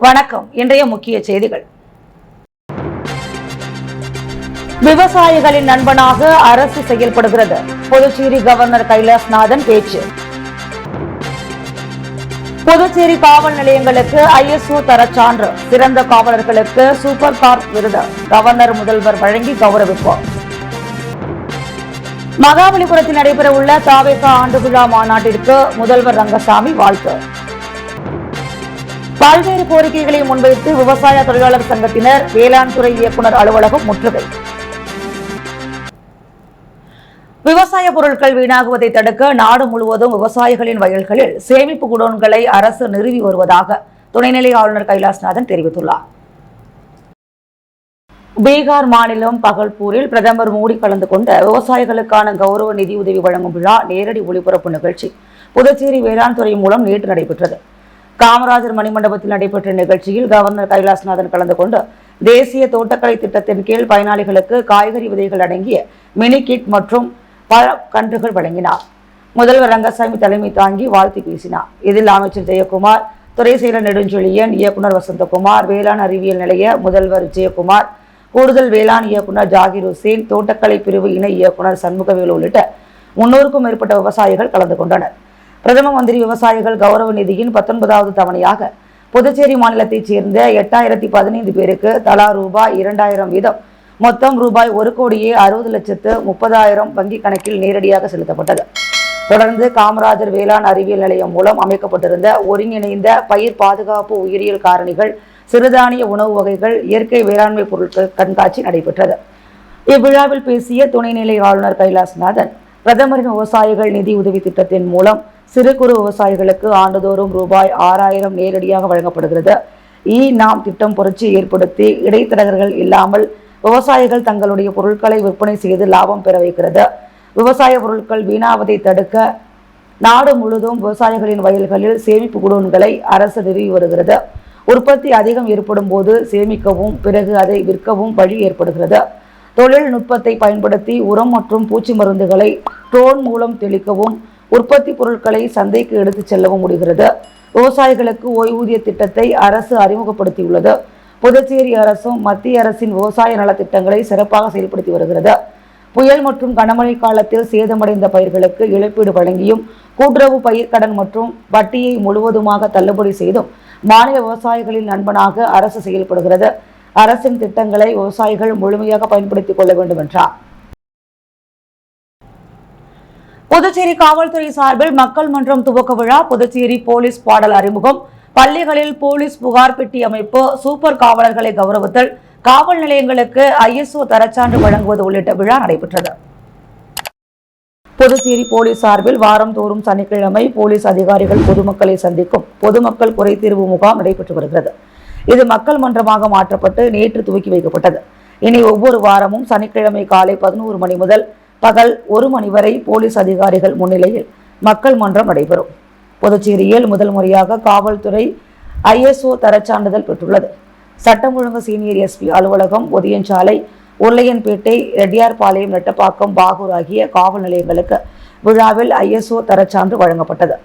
வணக்கம். இன்றைய முக்கிய செய்திகள். விவசாயிகளின் நண்பனாக அரசு செயல்படுகிறது. புதுச்சேரி கவர்னர் கைலாஷ்நாதன் பேச்சு. புதுச்சேரி காவல் நிலையங்களுக்கு ISO தரச்சான்று. சிறந்த காவலர்களுக்கு சூப்பர் கார்ப் விருது கவர்னர் முதல்வர் வழங்கி கௌரவிப்பார். மகாபலிபுரத்தில் நடைபெறவுள்ள தாவேக ஆண்டு விழா மாநாட்டிற்கு முதல்வர் ரங்கசாமி வாழ்த்து. பல்வேறு கோரிக்கைகளை முன்வைத்து விவசாய தொழிலாளர் சங்கத்தினர் வேளாண் துறை இயக்குநர் அலுவலகம் முற்றுகை. விவசாய பொருட்கள் வீணாகுவதை தடுக்க நாடு முழுவதும் விவசாயிகளின் வயல்களில் சேமிப்பு குடோன்களை அரசு நிறுவி வருவதாக துணைநிலை ஆளுநர் கைலாஷ்நாதன் தெரிவித்துள்ளார். பீகார் மாநிலம் பகல்பூரில் பிரதமர் மோடி கலந்து கொண்ட விவசாயிகளுக்கான கௌரவ நிதியுதவி வழங்கும் விழா நேரடி ஒளிபரப்பு நிகழ்ச்சி புதுச்சேரி வேளாண் துறை மூலம் நேற்று நடைபெற்றது. காமராஜர் மணிமண்டபத்தில் நடைபெற்ற நிகழ்ச்சியில் கவர்னர் கைலாஷ்நாதன் கலந்து கொண்டு தேசிய தோட்டக்கலை திட்டத்தின் கீழ் பயனாளிகளுக்கு காய்கறி விதைகள் அடங்கிய மினி கிட் மற்றும் பழ கன்றுகள் வழங்கினார். முதல்வர் ரங்கசாமி தலைமை தாங்கி வாழ்த்தி பேசினார். இதில் அமைச்சர் ஜெயக்குமார், துறை செயலர் நெடுஞ்செழியன், இயக்குநர் வசந்தகுமார், வேளாண் அறிவியல் நிலைய முதல்வர் விஜயகுமார், கூடுதல் வேளாண் இயக்குநர் ஜாகிர் ஹுசேன், தோட்டக்கலை பிரிவு இணை இயக்குநர் சண்முகவேலு உள்ளிட்ட 300க்கும் மேற்பட்ட விவசாயிகள் கலந்து கொண்டனர். பிரதம மந்திரி விவசாயிகள் கௌரவ நிதியின் 19வது தவணையாக புதுச்சேரி மாநிலத்தைச் சேர்ந்த 8015 பேருக்கு தலா ரூபாய் 2000 வீதம் மொத்தம் ரூபாய் 1,60,30,000 வங்கிக் கணக்கில் நேரடியாக செலுத்தப்பட்டது. தொடர்ந்து காமராஜர் வேளாண் அறிவியல் நிலையம் மூலம் அமைக்கப்பட்டிருந்த ஒருங்கிணைந்த பயிர் பாதுகாப்பு உயிரியல் காரணிகள், சிறுதானிய உணவு வகைகள், இயற்கை வேளாண்மை பொருட்கள் கண்காட்சி நடைபெற்றது. இவ்விழாவில் பேசிய துணைநிலை ஆளுநர் கைலாஷ்நாதன், பிரதமரின் விவசாயிகள் நிதி உதவி திட்டத்தின் மூலம் சிறு குறு விவசாயிகளுக்கு ஆண்டுதோறும் ரூபாய் 6000 நேரடியாக வழங்கப்படுகிறது. நாம் திட்டம் புரட்சி ஏற்படுத்தி இடைத்தரகர்கள் இல்லாமல் விவசாயிகள் தங்களுடைய பொருட்களை விற்பனை செய்து லாபம் பெற வைக்கிறது. விவசாய பொருட்கள் வீணாவதை தடுக்க நாடு முழுவதும் விவசாயிகளின் வயல்களில் சேமிப்பு குடோன்களை அரசு நிறுவி வருகிறது. உற்பத்தி அதிகம் ஏற்படும் போது சேமிக்கவும் பிறகு அதை விற்கவும் வழி ஏற்படுகிறது. தொழில்நுட்பத்தை பயன்படுத்தி உரம் மற்றும் பூச்சி மருந்துகளை ட்ரோன் மூலம் தெளிக்கவும் உற்பத்தி பொருட்களை சந்தைக்கு எடுத்துச் செல்லவும் முடிகிறது. விவசாயிகளுக்கு ஓய்வூதிய திட்டத்தை அரசு அறிமுகப்படுத்தியுள்ளது. புதுச்சேரி அரசும் மத்திய அரசின் விவசாய நலத்திட்டங்களை சிறப்பாக செயல்படுத்தி வருகிறது. புயல் மற்றும் கனமழை காலத்தில் சேதமடைந்த பயிர்களுக்கு இழப்பீடு வழங்கியும் கூட்டுறவு பயிர்க்கடன் மற்றும் வட்டியை முழுவதுமாக தள்ளுபடி செய்தும் மாநில விவசாயிகளின் நண்பனாக அரசு செயல்படுகிறது. அரசின் திட்டங்களை விவசாயிகள் முழுமையாக பயன்படுத்திக் கொள்ள வேண்டும் என்றார். புதுச்சேரி காவல்துறை சார்பில் மக்கள் மன்றம் துவக்க விழா, புதுச்சேரி போலீஸ் பாடல் அறிமுகம், பள்ளிகளில் போலீஸ் புகார் பெட்டி அமைப்பு, சூப்பர் காவலர்களை கௌரவித்தல், காவல் நிலையங்களுக்கு ISO தரச்சான்று வழங்குவது உள்ளிட்ட விழா நடைபெற்றது. புதுச்சேரி போலீஸ் சார்பில் வாரந்தோறும் சனிக்கிழமை போலீஸ் அதிகாரிகள் பொதுமக்களை சந்திக்கும் பொதுமக்கள் குறைதீர்வு முகாம் நடைபெற்று வருகிறது. இது மக்கள் மன்றமாக மாற்றப்பட்டு நேற்று துவக்கி வைக்கப்பட்டது. இனி ஒவ்வொரு வாரமும் சனிக்கிழமை காலை 11 மணி முதல் பகல் 1 மணி வரை போலீஸ் அதிகாரிகள் முன்னிலையில் மக்கள் மன்றம் நடைபெறும். புதுச்சேரியில் முதல் முறையாக காவல்துறை ISO தரச்சான்றிதழ் பெற்றுள்ளது. சட்டம் ஒழுங்கு சீனியர் SP அலுவலகம், ஒதியஞ்சாலை, உருளையன்பேட்டை, ரெட்டியார்பாளையம், நெட்டப்பாக்கம், பாகூர் ஆகிய காவல் நிலையங்களுக்கு விழாவில் ISO தரச்சான்று வழங்கப்பட்டது.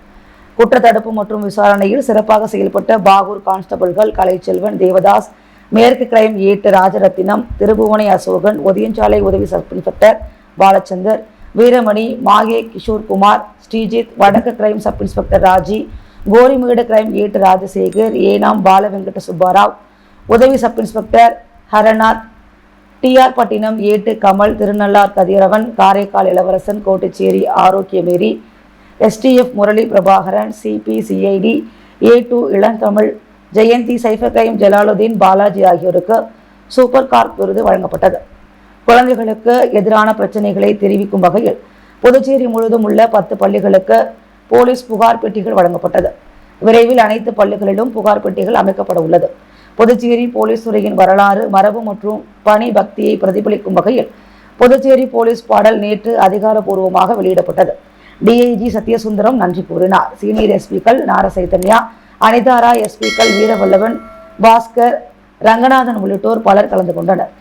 குற்றத்தடுப்பு மற்றும் விசாரணையில் சிறப்பாக செயல்பட்ட பாகூர் கான்ஸ்டபிள்கள் கலைச்செல்வன், தேவதாஸ், மேற்கு கிரைம் 8 ராஜரத்தினம், திருபுவனை அசோகன், ஒதியஞ்சாலை உதவி சப் இன்ஸ்பெக்டர் பாலச்சந்தர், வீரமணி, மாகே கிஷோர்குமார், ஸ்ரீஜித், வடக்கு crime sub inspector Raji, Gorimedu crime 8 Rajasekar, Yanam Balavenkata Subbarao, உதவி sub inspector Haranath, TR Pattinam 8 Kamal, Thirunallar Kathiravan, Karaikal Ilavarasan, Kottucherry Arokiamary, STF Murali Prabhakaran, CP CID A2 Ilanthamizh, Jayanthi, cyber crime Jalaludeen, Balaji ஆகியோருக்கு சூப்பர் கார்ப் விருது வழங்கப்பட்டது. குழந்தைகளுக்கு எதிரான பிரச்சனைகளை தெரிவிக்கும் வகையில் புதுச்சேரி முழுவதும் உள்ள 10 பள்ளிகளுக்கு போலீஸ் புகார் பெட்டிகள் வழங்கப்பட்டது. விரைவில் அனைத்து பள்ளிகளிலும் புகார் பெட்டிகள் அமைக்கப்பட உள்ளது. புதுச்சேரி போலீஸ் துறையின் வரலாறு, மரபு மற்றும் பணி பக்தியை பிரதிபலிக்கும் வகையில் புதுச்சேரி போலீஸ் பாடல் நேற்று அதிகாரப்பூர்வமாக வெளியிடப்பட்டது. DIG சத்யசுந்தரம் நன்றி கூறினார். சீனியர் SPக்கள் நாரசைதன்யா, அனிதாரா, SPக்கள் வீரவல்லவன், பாஸ்கர், ரங்கநாதன் உள்ளிட்டோர் பலர் கலந்து கொண்டனர்.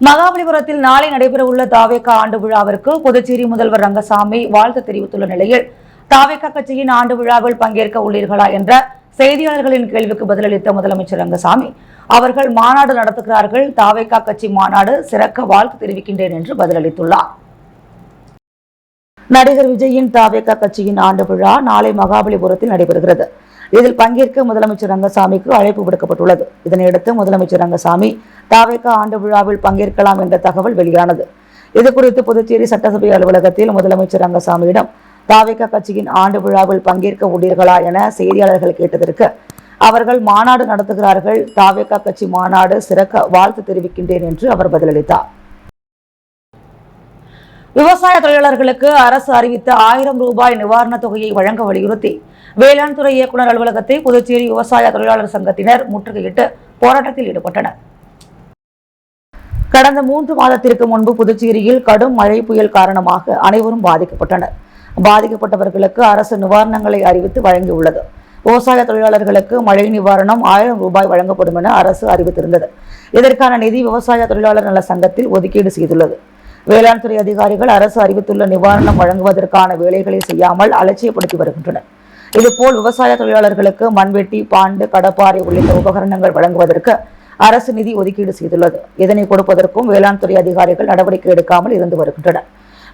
மகாபலிபுரத்தில் நாளை நடைபெறவுள்ள தாவேக ஆண்டு விழாவிற்கு புதுச்சேரி முதல்வர் ரங்கசாமி வாழ்த்து தெரிவித்துள்ள நிலையில் தாவேக கட்சியின் ஆண்டு விழாவில் பங்கேற்க உள்ளீர்களா என்ற செய்தியாளர்களின் கேள்விக்கு பதிலளித்த முதலமைச்சர் ரங்கசாமி, அவர்கள் மாநாடு நடத்துகிறார்கள், தாவேகா கட்சி மாநாடு சிறக்க வாழ்த்து தெரிவிக்கின்றேன் என்று பதிலளித்துள்ளார். நடிகர் விஜயின் தாவேகா கட்சியின் ஆண்டு விழா நாளை மகாபலிபுரத்தில் நடைபெறுகிறது. இதில் பங்கேற்க முதலமைச்சர் ரங்கசாமிக்கு அழைப்பு விடுக்கப்பட்டுள்ளது. இதனையடுத்து முதலமைச்சர் ரங்கசாமி தாவேகா ஆண்டு விழாவில் பங்கேற்கலாம் என்ற தகவல் வெளியானது. இதுகுறித்து புதுச்சேரி சட்டசபை அலுவலகத்தில் முதலமைச்சர் ரங்கசாமியிடம் தாவேகா கட்சியின் ஆண்டு விழாவில் பங்கேற்க உள்ளீர்களா என செய்தியாளர்கள் கேட்டதற்கு, அவர்கள் மாநாடு நடத்துகிறார்கள், தாவேகா கட்சி மாநாடு சிறக்க வாழ்த்து தெரிவிக்கின்றேன் என்று அவர் பதிலளித்தார். விவசாய தொழிலாளர்களுக்கு அரசு அறிவித்த 1000 ரூபாய் நிவாரணத் தொகையை வழங்க வலியுறுத்தி வேளாண் துறை இயக்குநர் அலுவலகத்தை புதுச்சேரி விவசாய தொழிலாளர் சங்கத்தினர் முற்றுகையிட்டு போராட்டத்தில் ஈடுபட்டனர். கடந்த 3 மாதத்திற்கு முன்பு புதுச்சேரியில் கடும் மழை புயல் காரணமாக அனைவரும் பாதிக்கப்பட்டனர். பாதிக்கப்பட்டவர்களுக்கு அரசு நிவாரணங்களை அறிவித்து வழங்கியுள்ளது. விவசாய தொழிலாளர்களுக்கு மழை நிவாரணம் 1000 ரூபாய் வழங்கப்படும் என அரசு அறிவித்திருந்தது. இதற்கான நிதி விவசாய தொழிலாளர் நல சங்கத்தில் ஒதுக்கீடு செய்துள்ளது. வேளாண் துறை அதிகாரிகள் அரசு அறிவித்துள்ள நிவாரணம் வழங்குவதற்கான வேலைகளை செய்யாமல் அலட்சியப்படுத்தி வருகின்றனர். இதுபோல் விவசாய தொழிலாளர்களுக்கு மண்வெட்டி, பாண்டு, கடப்பாறை உள்ளிட்ட உபகரணங்கள் வழங்குவதற்கு அரசு நிதி ஒதுக்கீடு செய்துள்ளது. இதனை கொடுப்பதற்கும் வேளாண் துறை அதிகாரிகள் நடவடிக்கை எடுக்காமல் இருந்து வருகின்றனர்.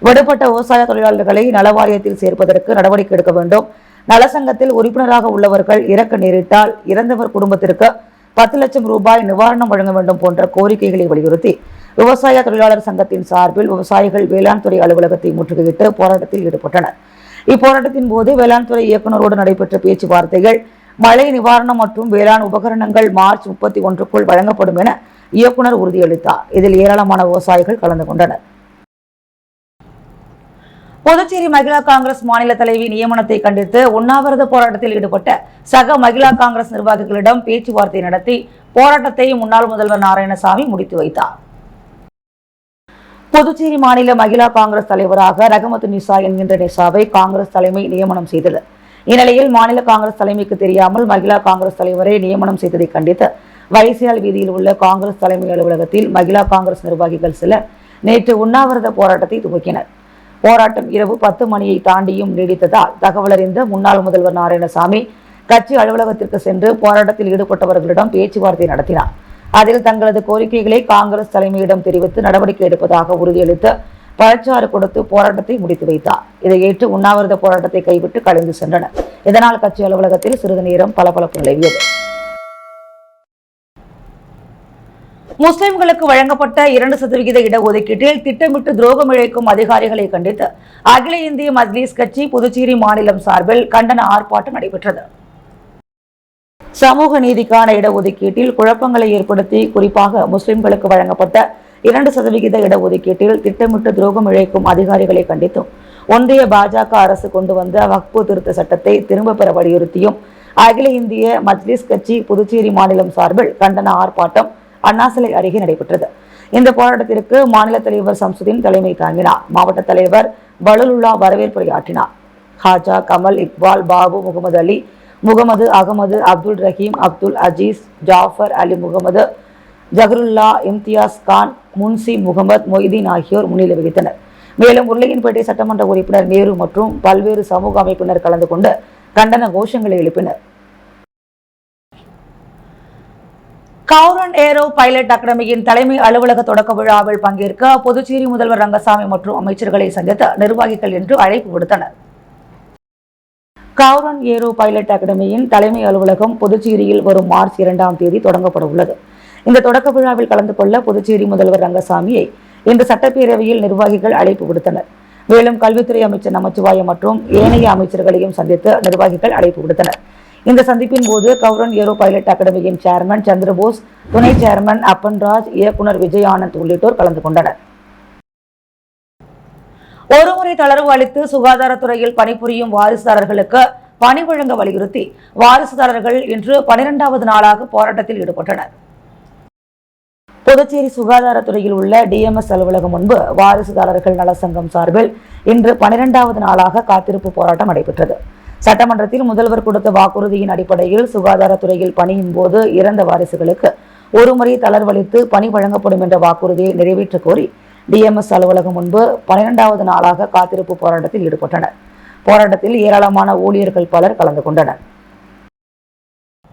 விடுபட்ட விவசாய தொழிலாளர்களை நலவாரியத்தில் சேர்ப்பதற்கு நடவடிக்கை எடுக்க வேண்டும். நலசங்கத்தில் உறுப்பினராக உள்ளவர்கள் இறக்க நேரிட்டால் இறந்தவர் குடும்பத்திற்கு 10 லட்சம் ரூபாய் நிவாரணம் வழங்க வேண்டும் போன்ற கோரிக்கைகளை வலியுறுத்தி விவசாய தொழிலாளர் சங்கத்தின் சார்பில் விவசாயிகள் வேளாண் துறை அலுவலகத்தை முற்றுகையிட்டு போராட்டத்தில் ஈடுபட்டனர். இப்போராட்டத்தின் போது வேளாண் துறை இயக்குநரோடு நடைபெற்ற பேச்சுவார்த்தைகள், மழை நிவாரணம் மற்றும் வேளாண் உபகரணங்கள் மார்ச் 31க்குள் வழங்கப்படும் என இயக்குநர் உறுதியளித்தார். இதில் ஏராளமான விவசாயிகள் கலந்து கொண்டனர். புதுச்சேரி மகிழா காங்கிரஸ் மாநில தலைவி நியமனத்தை கண்டித்து உண்ணாவிரத போராட்டத்தில் ஈடுபட்ட சக மகிழா காங்கிரஸ் நிர்வாகிகளிடம் பேச்சுவார்த்தை நடத்தி போராட்டத்தை முன்னாள் முதல்வர் நாராயணசாமி முடித்து வைத்தார். புதுச்சேரி மாநில மகிழா காங்கிரஸ் தலைவராக ரஹமத்து நிசா என்கின்ற நிசாவை காங்கிரஸ் தலைமை நியமனம் செய்தது. இந்நிலையில் மாநில காங்கிரஸ் தலைமைக்கு தெரியாமல் மகிழா காங்கிரஸ் தலைவரை நியமனம் செய்ததை கண்டித்து வைசியால் வீதியில் உள்ள காங்கிரஸ் தலைமை அலுவலகத்தில் மகிழா காங்கிரஸ் நிர்வாகிகள் சிலர் நேற்று உண்ணாவிரத போராட்டத்தை துவக்கினர். போராட்டம் இரவு 10 மணியை தாண்டியும் நீடித்ததால் தகவலறிந்த முன்னாள் முதல்வர் நாராயணசாமி கட்சி அலுவலகத்திற்கு சென்று போராட்டத்தில் ஈடுபட்டவர்களிடம் பேச்சுவார்த்தை நடத்தினார். அதில் தங்களது கோரிக்கைகளை காங்கிரஸ் தலைமையிடம் தெரிவித்து நடவடிக்கை எடுப்பதாக உறுதியளித்து பழச்சாறு கொடுத்து போராட்டத்தை முடித்து வைத்தார். இதை ஏற்று உண்ணாவிரத போராட்டத்தை கைவிட்டு கலைந்து சென்றனர். இதனால் கட்சி அலுவலகத்தில் சிறிது நேரம் பளபளப்பு நிலவியது. முஸ்லிம்களுக்கு வழங்கப்பட்ட 2% இடஒதுக்கீட்டில் திட்டமிட்டு துரோகம் இழைக்கும் அதிகாரிகளை கண்டித்து அகில இந்திய மஜ்லிஸ் கட்சி புதுச்சேரி மாநிலம் சார்பில் கண்டன ஆர்ப்பாட்டம் நடைபெற்றது. சமூக நீதிக்கான இடஒதுக்கீட்டில் குழப்பங்களை ஏற்படுத்தி குறிப்பாக முஸ்லிம்களுக்கு வழங்கப்பட்ட 2% இடஒதுக்கீட்டில் திட்டமிட்டு துரோகம் இழைக்கும் அதிகாரிகளை கண்டித்தும் ஒன்றிய பாஜக அரசு கொண்டு வந்த வக்ஃபு திருத்த சட்டத்தை திரும்பப் பெற வலியுறுத்தியும் அகில இந்திய மஜ்லிஸ் கட்சி புதுச்சேரி மாநிலம் சார்பில் கண்டன ஆர்ப்பாட்டம் அண்ணா சிலை அருகே நடைபெற்றது. இந்த போராட்டத்திற்கு மாநில தலைவர் சம்சுதீன் தலைமை தாங்கினார். மாவட்ட தலைவர் பலுலுல்லா வரவேற்புரையாற்றினார். ஹாஜா கமல், இக்பால், பாபு, முகமது அலி, முகமது அகமது, அப்துல் ரஹீம், அப்துல் அஜீஸ், ஜாஃபர் அலி முகமது, ஜஹருல்லா, இம்தியாஸ் கான், முன்சி முகமது, மொய்தீன் ஆகியோர் முன்னிலை வகித்தனர். மேலும் உருளையன்பேட்டை சட்டமன்ற உறுப்பினர் நேரு மற்றும் பல்வேறு சமூக அமைப்பினர் கலந்து கொண்டு கண்டன கோஷங்களை எழுப்பினர். கவுரன் ஏரோ பைலட் அகாடமியின் தலைமை அலுவலக தொடக்க விழாவில் பங்கேற்க புதுச்சேரி முதல்வர் ரங்கசாமி மற்றும் அமைச்சர்களை சந்தித்த நிர்வாகிகள் என்று அழைப்பு விடுத்தனர். கவுரன் ஏரோ பைலட் அகாடமியின் தலைமை அலுவலகம் புதுச்சேரியில் வரும் மார்ச் 2ஆம் தேதி தொடங்கப்பட உள்ளது. இந்த தொடக்க விழாவில் கலந்து கொள்ள புதுச்சேரி முதல்வர் ரங்கசாமியை இன்று சட்டப்பேரவையில் நிர்வாகிகள் அழைப்பு விடுத்தனர். மேலும் கல்வித்துறை அமைச்சர் நமச்சிவாயம் மற்றும் ஏனைய அமைச்சர்களையும் சந்தித்து நிர்வாகிகள் அழைப்பு விடுத்தனர். இந்த சந்திப்பின் போது கவுரன் ஏரோ பைலட் அகாடமியின் சேர்மன் சந்திரபோஸ், துணை சேர்மன் அப்பன்ராஜ், இயக்குநர் விஜய் ஆனந்த் உள்ளிட்டோர் கலந்து கொண்டனர். ஒருமுறை தளர்வு அளித்து சுகாதாரத்துறையில் பணிபுரியும் வாரிசுதாரர்களுக்கு பணி வழங்க வலியுறுத்தி வாரிசுதாரர்கள் இன்று 12வது நாளாக போராட்டத்தில் ஈடுபட்டனர். புதுச்சேரி சுகாதாரத்துறையில் உள்ள டிஎம்எஸ் அலுவலகம் முன்பு வாரிசுதாரர்கள் நலசங்கம் சார்பில் இன்று 12வது நாளாக காத்திருப்பு போராட்டம் நடைபெற்றது. சட்டமன்றத்தில் முதல்வர் கொடுத்த வாக்குறுதியின் அடிப்படையில் சுகாதாரத்துறையில் பணியின் போது இறந்த வாரிசுகளுக்கு ஒருமுறை தளர்வளித்து பணி வழங்கப்படும் என்ற வாக்குறுதியை நிறைவேற்ற கோரி டிஎம்எஸ் அலுவலகம் முன்பு 12வது நாளாக காத்திருப்பு போராட்டத்தில் ஈடுபட்டனர். போராட்டத்தில் ஏராளமான ஊழியர்கள் பலர் கலந்து கொண்டனர்.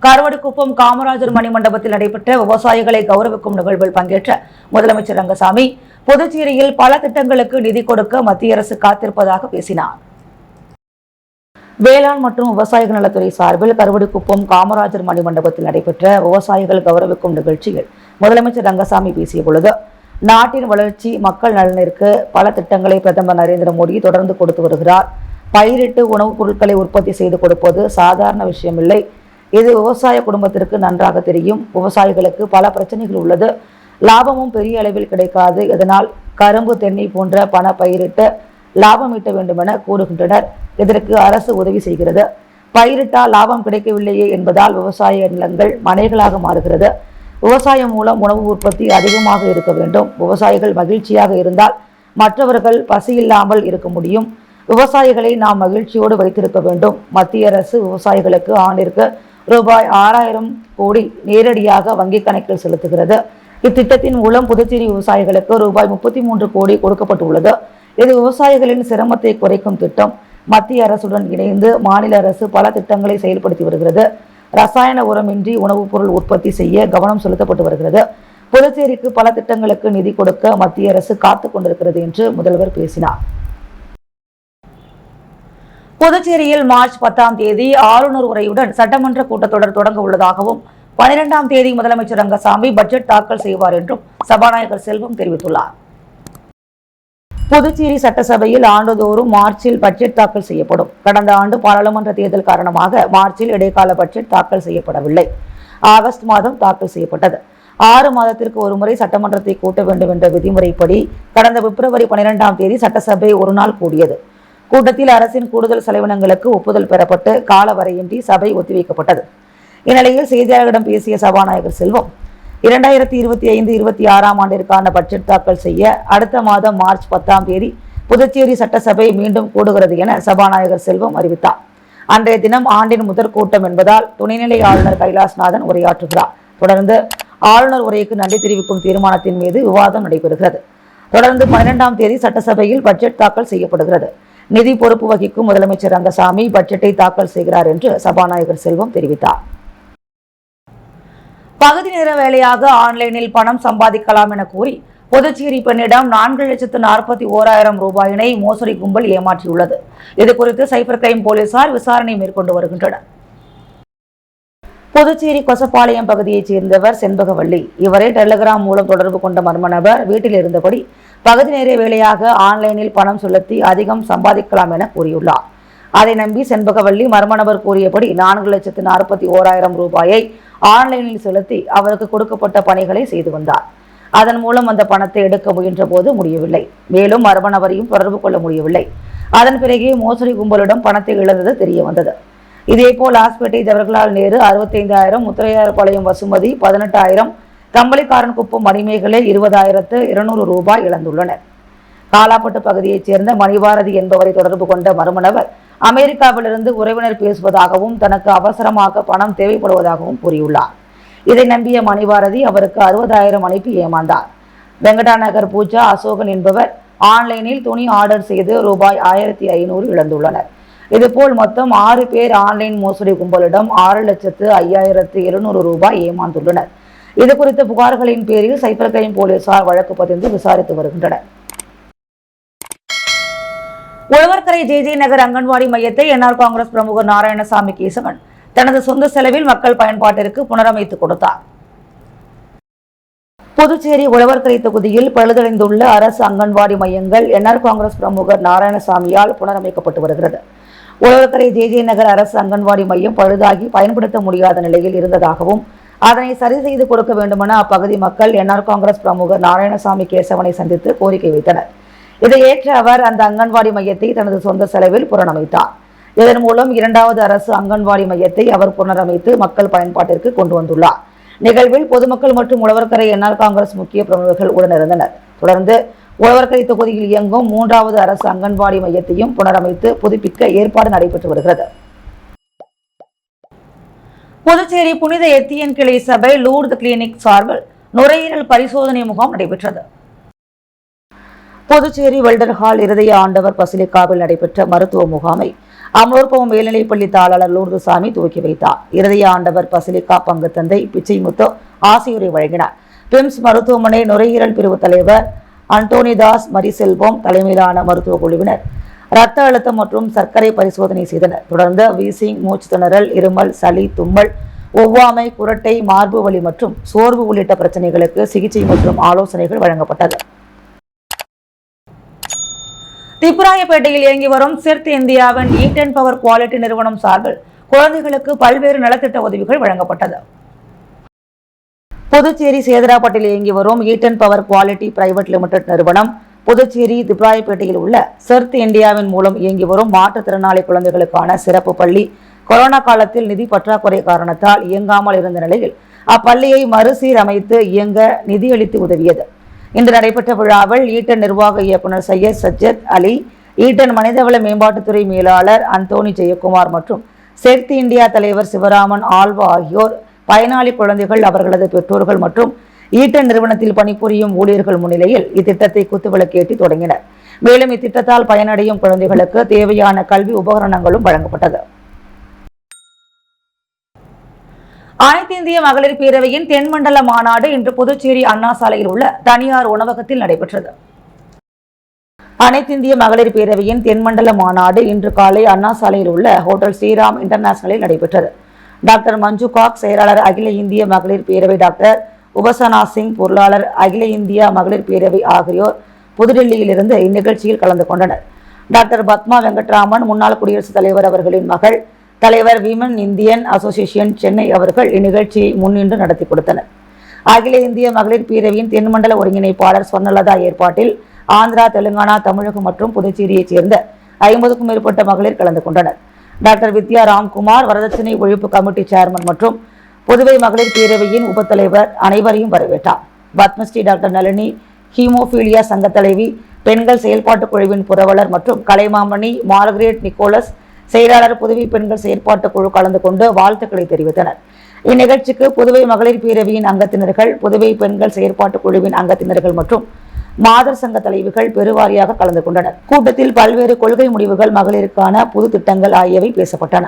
கருவடிக்குப்பம் காமராஜர் மணிமண்டபத்தில் நடைபெற்ற விவசாயிகளை கௌரவிக்கும் நிகழ்வில் பங்கேற்ற முதலமைச்சர் ரங்கசாமி புதுச்சேரியில் பல திட்டங்களுக்கு நிதி கொடுக்க மத்திய அரசு காத்திருப்பதாக பேசினார். வேளாண் மற்றும் விவசாயிகள் நலத்துறை சார்பில் கருவடிக்குப்பம் காமராஜர் மணிமண்டபத்தில் நடைபெற்ற விவசாயிகள் கௌரவிக்கும் நிகழ்ச்சியில் முதலமைச்சர் ரங்கசாமி பேசிய பொழுது, நாட்டின் வளர்ச்சி மக்கள் நலனிற்கு பல திட்டங்களை பிரதமர் நரேந்திர மோடி தொடர்ந்து கொடுத்து வருகிறார். பயிரிட்டு உணவுப் பொருட்களை உற்பத்தி செய்து கொடுப்பது சாதாரண விஷயமில்லை. இது விவசாய குடும்பத்திற்கு நன்றாக தெரியும். விவசாயிகளுக்கு பல பிரச்சனைகள் உள்ளது. லாபமும் பெரிய அளவில் கிடைக்காது. இதனால் கரும்பு, தென்னை போன்ற பண பயிரிட்டு லாபம் ஈட்ட வேண்டும் என கூறுகின்றனர். இதற்கு அரசு உதவி செய்கிறது. பயிரிட்டால் லாபம் கிடைக்கவில்லையே என்பதால் விவசாய நிலங்கள் மனைகளாக மாறுகிறது. விவசாயம் மூலம் உணவு உற்பத்தி அதிகமாக இருக்க வேண்டும். விவசாயிகள் மகிழ்ச்சியாக இருந்தால் மற்றவர்கள் பசியில்லாமல் இருக்க முடியும். விவசாயிகளை நாம் மகிழ்ச்சியோடு வைத்திருக்க வேண்டும். மத்திய அரசு விவசாயிகளுக்கு ஆண்டிற்கு ரூபாய் 6000 கோடி நேரடியாக வங்கிக் கணக்கில் செலுத்துகிறது. இத்திட்டத்தின் மூலம் புதுச்சேரி விவசாயிகளுக்கு ரூபாய் 33 கோடி கொடுக்கப்பட்டுள்ளது. இது விவசாயிகளின் சிரமத்தை குறைக்கும் திட்டம். மத்திய அரசுடன் இணைந்து மாநில அரசு பல திட்டங்களை செயல்படுத்தி வருகிறது. ரசாயன உரமின்றி உணவுப் பொருள் உற்பத்தி செய்ய கவனம் செலுத்தப்பட்டு வருகிறது. புதுச்சேரிக்கு பல திட்டங்களுக்கு நிதி கொடுக்க மத்திய அரசு காத்துக் கொண்டிருக்கிறது என்று முதல்வர் பேசினார். புதுச்சேரியில் மார்ச் 10ஆம் தேதி ஆளுநர் உரையுடன் சட்டமன்ற கூட்டத்தொடர் தொடங்க உள்ளதாகவும் 12ஆம் தேதி முதலமைச்சர் ரங்கசாமி பட்ஜெட் தாக்கல் செய்வார் என்றும் சபாநாயகர் செல்வம் தெரிவித்துள்ளார். புதுச்சேரி சட்டசபையில் ஆண்டுதோறும் மார்ச்சில் பட்ஜெட் தாக்கல் செய்யப்படும். கடந்த ஆண்டு பாராளுமன்ற தேர்தல் காரணமாக மார்ச்சில் இடைக்கால பட்ஜெட் தாக்கல் செய்யப்படவில்லை. ஆகஸ்ட் மாதம் தாக்கல் செய்யப்பட்டது. 6 மாதத்திற்கு ஒருமுறை சட்டமன்றத்தை கூட்ட வேண்டும் என்ற விதிமுறைப்படி கடந்த பிப்ரவரி 12ஆம் தேதி சட்டசபை ஒரு நாள் கூடியது. கூட்டத்தில் அரசின் கூடுதல் செலவினங்களுக்கு ஒப்புதல் பெறப்பட்டு காலவரையின்றி சபை ஒத்திவைக்கப்பட்டது. இந்நிலையில் செய்தியாளர்களிடம் பேசிய சபாநாயகர் செல்வம், 2025-26ஆம் ஆண்டிற்கான பட்ஜெட் தாக்கல் செய்ய அடுத்த மாதம் மார்ச் 10ஆம் தேதி புதுச்சேரி சட்டசபை மீண்டும் கூடுகிறது என சபாநாயகர் செல்வம் அறிவித்தார். அன்றைய தினம் ஆண்டின் முதற் கூட்டம் என்பதால் துணைநிலை ஆளுநர் கைலாஷ்நாதன் உரையாற்றுகிறார். தொடர்ந்து ஆளுநர் உரைக்கு நன்றி தெரிவிக்கும் தீர்மானத்தின் மீது விவாதம் நடைபெறுகிறது. தொடர்ந்து 12ஆம் தேதி சட்டசபையில் பட்ஜெட் தாக்கல் செய்யப்படுகிறது. நிதி பொறுப்பு வகிக்கும் முதலமைச்சர் ரங்கசாமி பட்ஜெட்டை தாக்கல் செய்கிறார் என்று சபாநாயகர் செல்வம் தெரிவித்தார். பகுதி நேர வேலையாக ஆன்லைனில் பணம் சம்பாதிக்கலாம் என கூறி புதுச்சேரி பெண்ணிடம் 4,41,000 ரூபாயினை மோசடி கும்பல் ஏமாற்றியுள்ளது. இதுகுறித்து சைபர் கிரைம் போலீசார் விசாரணை மேற்கொண்டு வருகின்றனர். புதுச்சேரி கொசப்பாளையம் பகுதியைச் சேர்ந்தவர் செண்பகவள்ளி. இவரை டெலிகிராம் மூலம் தொடர்பு கொண்ட மர்ம நபர் வீட்டில் இருந்தபடி பகுதி நேர வேலையாக ஆன்லைனில் பணம் செலுத்தி அதிகம் சம்பாதிக்கலாம் என கூறியுள்ளார். அதை நம்பி செண்பகவள்ளி மர்ம நபர் கூறியபடி 4,41,000 ரூபாயை ஆன்லைனில் செலுத்தி அவருக்கு கொடுக்கப்பட்ட பணிகளை செய்து வந்தார். அதன் மூலம் அந்த பணத்தை எடுக்க முயன்ற போது முடியவில்லை. மேலும் மர்ம நபரையும் தொடர்பு கொள்ள முடியவில்லை. அதன் பிறகே மோசடி கும்பலிடம் பணத்தை இழந்தது தெரிய வந்தது. இதேபோல் லாஸ்பேட்டை ஜவஹர்லால் நேரு 65,000, முத்துரையார்பாளையம் வசுமதி 18,000, கம்பளிக்காரன் குப்பம் மணிமேகலை 20,200 ரூபாய் இழந்துள்ளனர். காலாப்பட்டு பகுதியைச் சேர்ந்த மணிபாரதி என்பவரை தொடர்பு கொண்ட மர்ம நபர் அமெரிக்காவிலிருந்து உறவினர் பேசுவதாகவும் தனக்கு அவசரமாக பணம் தேவைப்படுவதாகவும் கூறியுள்ளார். இதை நம்பிய மணிபாரதி அவருக்கு 60,000 அனுப்பி ஏமாந்தார். வெங்கடா நகர் பூஜா அசோகன் என்பவர் ஆன்லைனில் துணி ஆர்டர் செய்து ரூபாய் 1,500 இழந்துள்ளனர். இதுபோல் மொத்தம் 6 பேர் ஆன்லைன் மோசடி கும்பலிடம் 6,05,700 ரூபாய் ஏமாந்துள்ளனர். இது குறித்த புகார்களின் பேரில் சைபர் கிரைம் போலீசார் வழக்கு பதிந்து விசாரித்து வருகின்றனர். உழவர்கரை ஜே நகர் அங்கன்வாடி மையத்தை என்ஆர் காங்கிரஸ் பிரமுகர் நாராயணசாமி கேசவன் தனது சொந்த செலவில் மக்கள் பயன்பாட்டிற்கு புனரமைத்து கொடுத்தார். புதுச்சேரி உழவர்கரை தொகுதியில் பழுதடைந்துள்ள அரசு அங்கன்வாடி மையங்கள் என்ஆர் காங்கிரஸ் பிரமுகர் நாராயணசாமியால் புனரமைக்கப்பட்டு வருகிறது. உழவர்கரை ஜே நகர் அரசு அங்கன்வாடி மையம் பழுதாகி பயன்படுத்த முடியாத நிலையில் இருந்ததாகவும் அதனை சரி செய்து கொடுக்க வேண்டுமென அப்பகுதி மக்கள் என்ஆர் காங்கிரஸ் பிரமுகர் நாராயணசாமி கேசவனை சந்தித்து கோரிக்கை வைத்தனர். இதை ஏற்ற அவர் அந்த அங்கன்வாடி மையத்தை தனது சொந்த செலவில் புனரமைத்தார். இதன் மூலம் 2வது அரசு அங்கன்வாடி மையத்தை அவர் புனரமைத்து மக்கள் பயன்பாட்டிற்கு கொண்டு வந்துள்ளார். நிகழ்வில் பொதுமக்கள் மற்றும் உழவர்கரை என்ஆர் காங்கிரஸ் முக்கிய பிரமுகர்கள் உடனிருந்தனர். தொடர்ந்து உழவர்கரை தொகுதியில் இயங்கும் 3வது அரசு அங்கன்வாடி மையத்தையும் புனரமைத்து புதுப்பிக்க ஏற்பாடு நடைபெற்று வருகிறது. புதுச்சேரி புனித எத்தியன் கிளை சபை லூர்து கிளினிக் சார்பில் நுரையீரல் பரிசோதனை முகாம் நடைபெற்றது. புதுச்சேரி வெல்டர் ஹால் இருதய ஆண்டவர் பசிலிக்காவில் நடைபெற்ற மருத்துவ முகாமை அமலோற்பவம் மேல்நிலைப்பள்ளி தாளர் லூர்துசாமி துவக்கி வைத்தார். இருதய ஆண்டவர் பசிலிக்கா பங்கு தந்தை பிச்சைமுத்து ஆசியுரை வழங்கினார். பிம்ஸ் மருத்துவமனை நுரையீரல் பிரிவு தலைவர் அண்டோனிதாஸ் மரிசெல்வம் தலைமையிலான மருத்துவ குழுவினர் இரத்த அழுத்தம் மற்றும் சர்க்கரை பரிசோதனை செய்தனர். தொடர்ந்து வீசிங், மூச்சு திணறல், இருமல், சளி, தும்மல், ஒவ்வாமை, குரட்டை, மார்பு வலி மற்றும் சோர்வு உள்ளிட்ட பிரச்சனைகளுக்கு சிகிச்சை மற்றும் ஆலோசனைகள் வழங்கப்பட்டது. திப்புராயப்பேட்டையில் இயங்கி வரும் சிர்த் இந்தியாவின் ஈட்டன் பவர் குவாலிட்டி நிறுவனம் சார்பில் குழந்தைகளுக்கு பல்வேறு நலத்திட்ட உதவிகள் வழங்கப்பட்டது. புதுச்சேரி சேதராப்பட்டில் இயங்கி வரும் eaten power quality private limited நிறுவனம் புதுச்சேரி திப்ராயப்பேட்டையில் உள்ள சிர்த் இந்தியாவின் மூலம் இயங்கி வரும் மாற்றுத்திறனாளி குழந்தைகளுக்கான சிறப்பு பள்ளி கொரோனா காலத்தில் நிதி பற்றாக்குறை காரணத்தால் இயங்காமல் இருந்த நிலையில் அப்பள்ளியை மறுசீரமைத்து இயங்க நிதியளித்து உதவியது. இன்று நடைபெற்ற விழாவில் ஈட்டன் நிர்வாக இயக்குநர் சையத் சஜ்ஜத் அலி, ஈட்டன் மனிதவள மேம்பாட்டுத்துறை மேலாளர் அந்தோனி ஜெயக்குமார் மற்றும் சிர்த் இந்தியா தலைவர் சிவராமன் ஆல்வா ஆகியோர் பயனாளி குழந்தைகள், அவர்களது பெற்றோர்கள் மற்றும் ஈட்டன் நிறுவனத்தில் பணிபுரியும் ஊழியர்கள் முன்னிலையில் இத்திட்டத்தை குத்துவிளக்கேற்றி தொடங்கினர். மேலும் இத்திட்டத்தால் பயனடையும் குழந்தைகளுக்கு தேவையான கல்வி உபகரணங்களும் வழங்கப்பட்டது. அனைத்து இந்திய மகளிர் பேரவையின் தென்மண்டல மாநாடு இன்று புதுச்சேரி அண்ணா சாலையில் உள்ள தனியார் உணவகத்தில் நடைபெற்றது. அனைத்து இந்திய மகளிர் பேரவையின் தென்மண்டல மாநாடு இன்று காலை அண்ணா சாலையில் உள்ள ஹோட்டல் ஸ்ரீராம் இன்டர்நேஷனலில் நடைபெற்றது. டாக்டர் மஞ்சு காக், செயலாளர் அகில இந்திய மகளிர் பேரவை, டாக்டர் உபசனா சிங், பொருளாளர் அகில இந்திய மகளிர் பேரவை ஆகியோர் புதுடெல்லியில் இருந்து இந்நிகழ்ச்சியில் கலந்து கொண்டனர். டாக்டர் பத்மா வெங்கட்ராமன், முன்னாள் குடியரசுத் தலைவர் அவர்களின் மகள், தலைவர் விமன் இந்தியன் அசோசியேஷன் சென்னை அவர்கள் இந்நிகழ்ச்சியை முன்னின்று நடத்தி கொடுத்தனர். அகில இந்திய மகளிர் பேரவையின் தென்மண்டல ஒருங்கிணைப்பாளர் ஸ்வர்ணலதா ஏற்பாட்டில் ஆந்திரா, தெலுங்கானா, தமிழகம் மற்றும் புதுச்சேரியைச் சேர்ந்த 50க்கும் மேற்பட்ட மகளிர் கலந்து கொண்டனர். டாக்டர் வித்யா ராம்குமார், வரதட்சணை ஒழிப்பு கமிட்டி சேர்மன் மற்றும் புதுவை மகளிர் பேரவையின் உபத்தலைவர் அனைவரையும் வரவேற்றார். பத்மஸ்ரீ டாக்டர் நளினி, ஹீமோபீலியா சங்க தலைவி, பெண்கள் செயல்பாட்டுக் குழுவின் புரவலர் மற்றும் கலைமாமணி மார்கரெட் நிக்கோலஸ், செயலாளர், புதுவை பெண்கள் செயற்பாட்டுக் குழு கலந்து கொண்டு வாழ்த்துக்களை தெரிவித்தனர். இந்நிகழ்ச்சிக்கு புதுவை மகளிர் பேரவையின் அங்கத்தினர்கள், புதுவை பெண்கள் செயற்பாட்டுக் குழுவின் அங்கத்தினர்கள் மற்றும் மாதர் சங்க தலைவிகள் பெருவாரியாக கலந்து கொண்டனர். கூட்டத்தில் பல்வேறு கொள்கை முடிவுகள், மகளிருக்கான புது திட்டங்கள் ஆகியவை பேசப்பட்டன.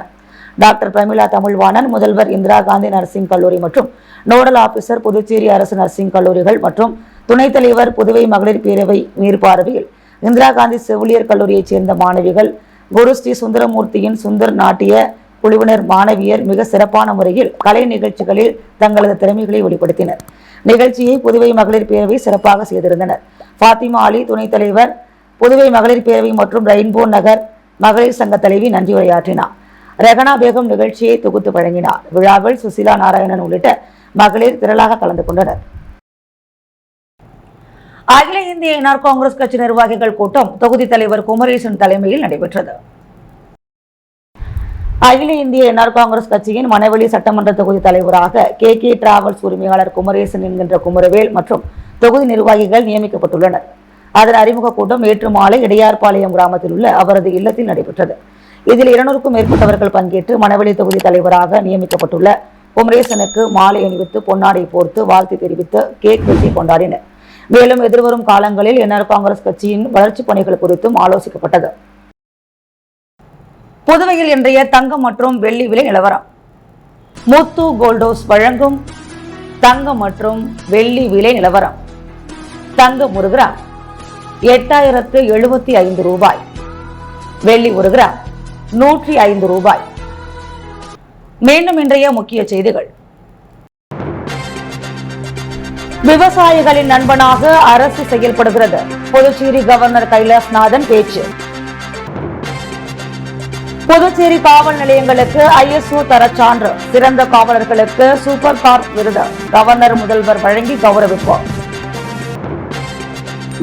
டாக்டர் பிரமிளா தமிழ்வாணன், முதல்வர் இந்திரா காந்தி நர்சிங் கல்லூரி மற்றும் நோடல் ஆபீசர் புதுச்சேரி அரசு நர்சிங் கல்லூரிகள் மற்றும் துணைத் தலைவர் புதுவை மகளிர் பேரவை மேற்பார்வையில் இந்திரா காந்தி செவிலியர் கல்லூரியைச் சேர்ந்த மாணவிகள், குரு ஸ்ரீ சுந்தரமூர்த்தியின் சுந்தர் நாட்டிய குழுவினர் மாணவியர் மிக சிறப்பான முறையில் கலை நிகழ்ச்சிகளில் தங்களது திறமைகளை வெளிப்படுத்தினர். நிகழ்ச்சியை புதுவை மகளிர் பேரவை சிறப்பாக செய்திருந்தனர். ஃபாத்திமா அலி, துணைத் தலைவர், புதுவை மகளிர் பேரவை மற்றும் ரெயின்போ நகர் மகளிர் சங்க தலைவி நன்றி உரையாற்றினார். ரெகனா பேகம் நிகழ்ச்சியை தொகுத்து வழங்கினார். விழாவில் சுசிலா நாராயணன் உள்ளிட்ட மகளிர் திரளாக கலந்து கொண்டனர். அகில இந்திய என்ஆர் காங்கிரஸ் கட்சி நிர்வாகிகள் கூட்டம் தொகுதி தலைவர் குமரேசன் தலைமையில் நடைபெற்றது. அகில இந்திய என்ஆர் காங்கிரஸ் கட்சியின் மணவெளி சட்டமன்ற தொகுதி தலைவராக கே டிராவல்ஸ் உரிமையாளர் குமரேசன் என்கின்ற குமரவேல் மற்றும் தொகுதி நிர்வாகிகள் நியமிக்கப்பட்டுள்ளனர். அதன் அறிமுக கூட்டம் நேற்று மாலை இடையார்பாளையம் கிராமத்தில் உள்ள அவரது இல்லத்தில் நடைபெற்றது. இதில் 200க்கும் மேற்பட்டவர்கள் பங்கேற்று மணவெளி தொகுதி தலைவராக நியமிக்கப்பட்டுள்ள குமரேசனுக்கு மாலை அணிவித்து பொன்னாடை போர்த்து வாழ்த்து தெரிவித்து கேக் வெட்டி கொண்டாடினர். மேலும் எதிர்வரும் காலங்களில் என்ஆர் காங்கிரஸ் கட்சியின் வளர்ச்சிப் பணிகள் குறித்தும் ஆலோசிக்கப்பட்டது. புதுவையில் இன்றைய தங்கம் மற்றும் வெள்ளி விலை நிலவரம். முத்து கோல்டோஸ் வழங்கும் தங்கம் மற்றும் வெள்ளி விலை நிலவரம். தங்கம் 1 கிராம் 8075 ரூபாய், வெள்ளி 1 கிராம் 105 ரூபாய். மீண்டும் இன்றைய முக்கிய செய்திகள். விவசாயிகளின் நண்பனாக அரசு செயல்படுகிறது, புதுச்சேரி கவர்னர் கைலாஷ்நாதன் பேச்சு. புதுச்சேரி காவல் நிலையங்களுக்கு ISO தரச்சான்று, சிறந்த காவலர்களுக்கு சூப்பர் கார்ப் விருது கவர்னர் முதல்வர் வழங்கி கௌரவிப்பார்.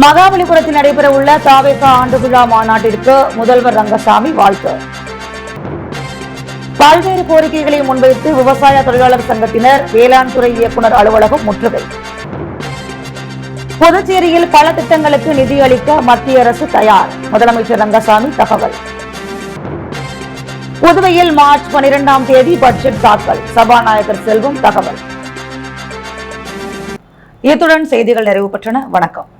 மகாபலிபுரத்தில் நடைபெற உள்ள தாவேக ஆண்டு விழா மாநாட்டிற்கு முதல்வர் ரங்கசாமி வாழ்த்து. பல்வேறு கோரிக்கைகளை முன்வைத்து விவசாய தொழிலாளர் சங்கத்தினர் வேளாண் துறை இயக்குநர் அலுவலகம் முற்றுகை. புதுச்சேரியில் பல திட்டங்களுக்கு நிதி அளிக்க மத்திய அரசு தயார், முதலமைச்சர் ரங்கசாமி தகவல். புதுவையில் மார்ச் 12ஆம் தேதி பட்ஜெட் தாக்கல், சபாநாயகர் செல்வம் தகவல். இத்துடன் செய்திகள் நிறைவு பெற்றன. வணக்கம்.